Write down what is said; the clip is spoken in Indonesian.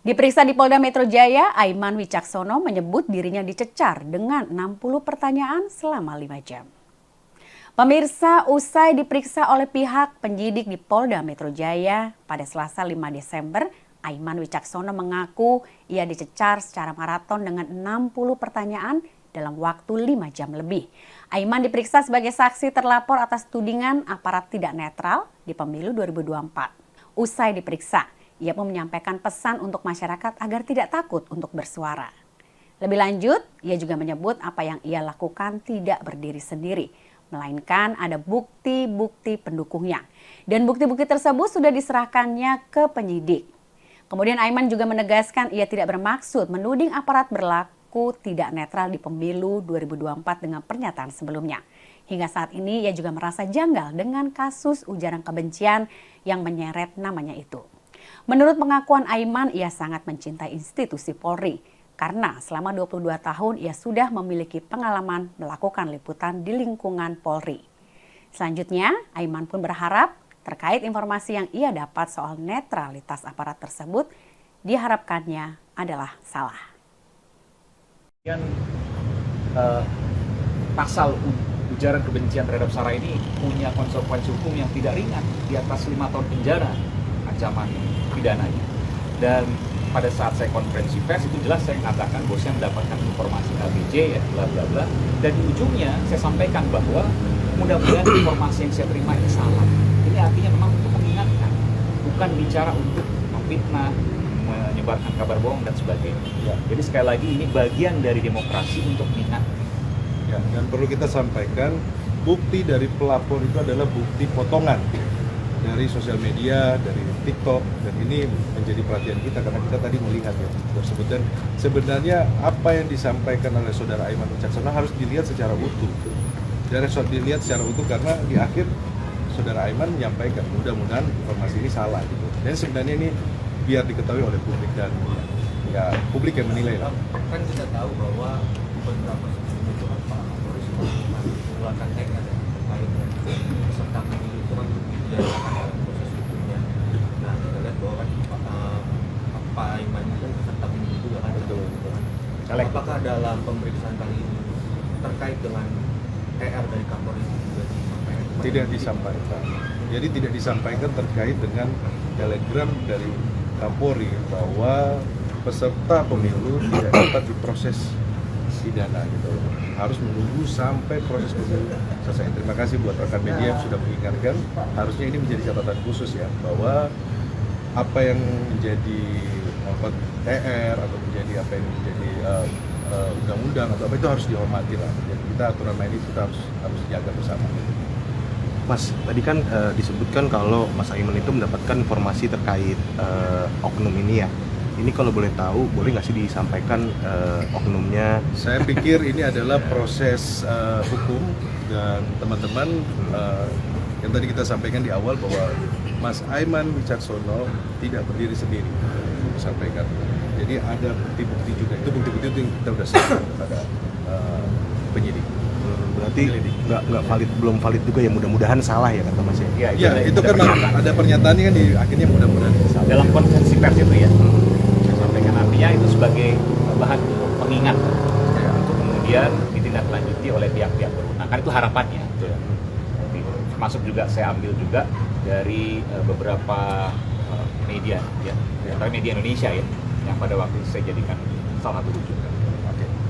Diperiksa di Polda Metro Jaya, Aiman Wicaksono menyebut dirinya dicecar dengan 60 pertanyaan selama 5 jam. Pemirsa, usai diperiksa oleh pihak penyidik di Polda Metro Jaya pada Selasa 5 Desember, Aiman Wicaksono mengaku ia dicecar secara maraton dengan 60 pertanyaan dalam waktu 5 jam lebih. Aiman diperiksa sebagai saksi terlapor atas tudingan aparat tidak netral di pemilu 2024. Usai diperiksa, ia pun menyampaikan pesan untuk masyarakat agar tidak takut untuk bersuara. Lebih lanjut, ia juga menyebut apa yang ia lakukan tidak berdiri sendiri, melainkan ada bukti-bukti pendukungnya. Dan bukti-bukti tersebut sudah diserahkannya ke penyidik. Kemudian Aiman juga menegaskan ia tidak bermaksud menuding aparat berlaku tidak netral di pemilu 2024 dengan pernyataan sebelumnya. Hingga saat ini ia juga merasa janggal dengan kasus ujaran kebencian yang menyeret namanya itu. Menurut pengakuan Aiman, ia sangat mencintai institusi Polri karena selama 22 tahun ia sudah memiliki pengalaman melakukan liputan di lingkungan Polri. Selanjutnya, Aiman pun berharap terkait informasi yang ia dapat soal netralitas aparat tersebut diharapkannya adalah salah. Pasal ujaran kebencian terhadap Sarah ini punya konsekuensi hukum yang tidak ringan, di atas 5 tahun penjara ancaman pidananya. Dan pada saat saya konferensi pers itu jelas saya mengatakan bahwa saya mendapatkan informasi ABC ya bla bla bla, dan di ujungnya saya sampaikan bahwa mudah-mudahan informasi yang saya terima ini salah. Ini artinya memang untuk mengingatkan, bukan bicara untuk memfitnah, menyebarkan kabar bohong dan sebagainya. Ya. Jadi sekali lagi ini bagian dari demokrasi untuk mengingatkan. Ya, dan perlu kita sampaikan, bukti dari pelapor itu adalah bukti potongan dari sosial media, dari TikTok, dan ini menjadi perhatian kita karena kita tadi melihat ya tersebut. Dan sebenarnya apa yang disampaikan oleh saudara Aiman Wicaksono harus dilihat secara utuh. Dan harus dilihat secara utuh karena di akhir saudara Aiman menyampaikan mudah-mudahan informasi ini salah gitu. Dan sebenarnya ini biar diketahui oleh publik dan ya publik yang menilai lah. Kan kita tahu bahwa beberapa sebelum itu Pak Kapolri mengeluarkan tekad terkait peserta pemilu itu kan dijalankan dalam proses hukumnya. Nah kita lihat bahwa kan Pak Aiman itu kan peserta pemilu juga kan. Apakah dalam pemeriksaan kali ini terkait dengan PR dari Kapolri juga disampaikan? Tidak disampaikan. Jadi tidak disampaikan terkait dengan telegram dari Kapolri bahwa peserta pemilu tidak dapat diproses pidana gitu. Harus menunggu sampai proses pemilu selesai. Terima kasih buat rekan media yang sudah mengingatkan. Harusnya ini menjadi catatan khusus ya bahwa apa yang menjadi PR atau menjadi apa yang menjadi undang-undang atau apa itu harus dihormati lah. Jadi kita aturan main itu kita harus jaga bersama. Mas, tadi kan disebutkan kalau Mas Aiman itu mendapatkan informasi terkait oknum ini ya. Ini kalau boleh tahu, boleh nggak sih disampaikan oknumnya? Saya pikir ini adalah proses hukum dan teman-teman yang tadi kita sampaikan di awal bahwa Mas Aiman Wicaksono tidak berdiri sendiri, disampaikan. Jadi ada bukti-bukti juga, itu bukti-bukti itu yang kita sudah serahkan kepada penyidik. Berarti nggak valid, belum valid juga ya, mudah-mudahan salah ya kata Mas ya? Ya, itu kan ada pernyataan kan di akhirnya mudah-mudahan salah. Dalam konferensi pers itu ya, saya sampaikan artinya itu sebagai bahan pengingat ya, untuk kemudian ditindaklanjuti oleh pihak-pihak berwenang. Kan itu harapannya. Ya. Termasuk juga saya ambil juga dari beberapa media ya, media Indonesia ya, yang pada waktu itu saya jadikan salah satu rujukan.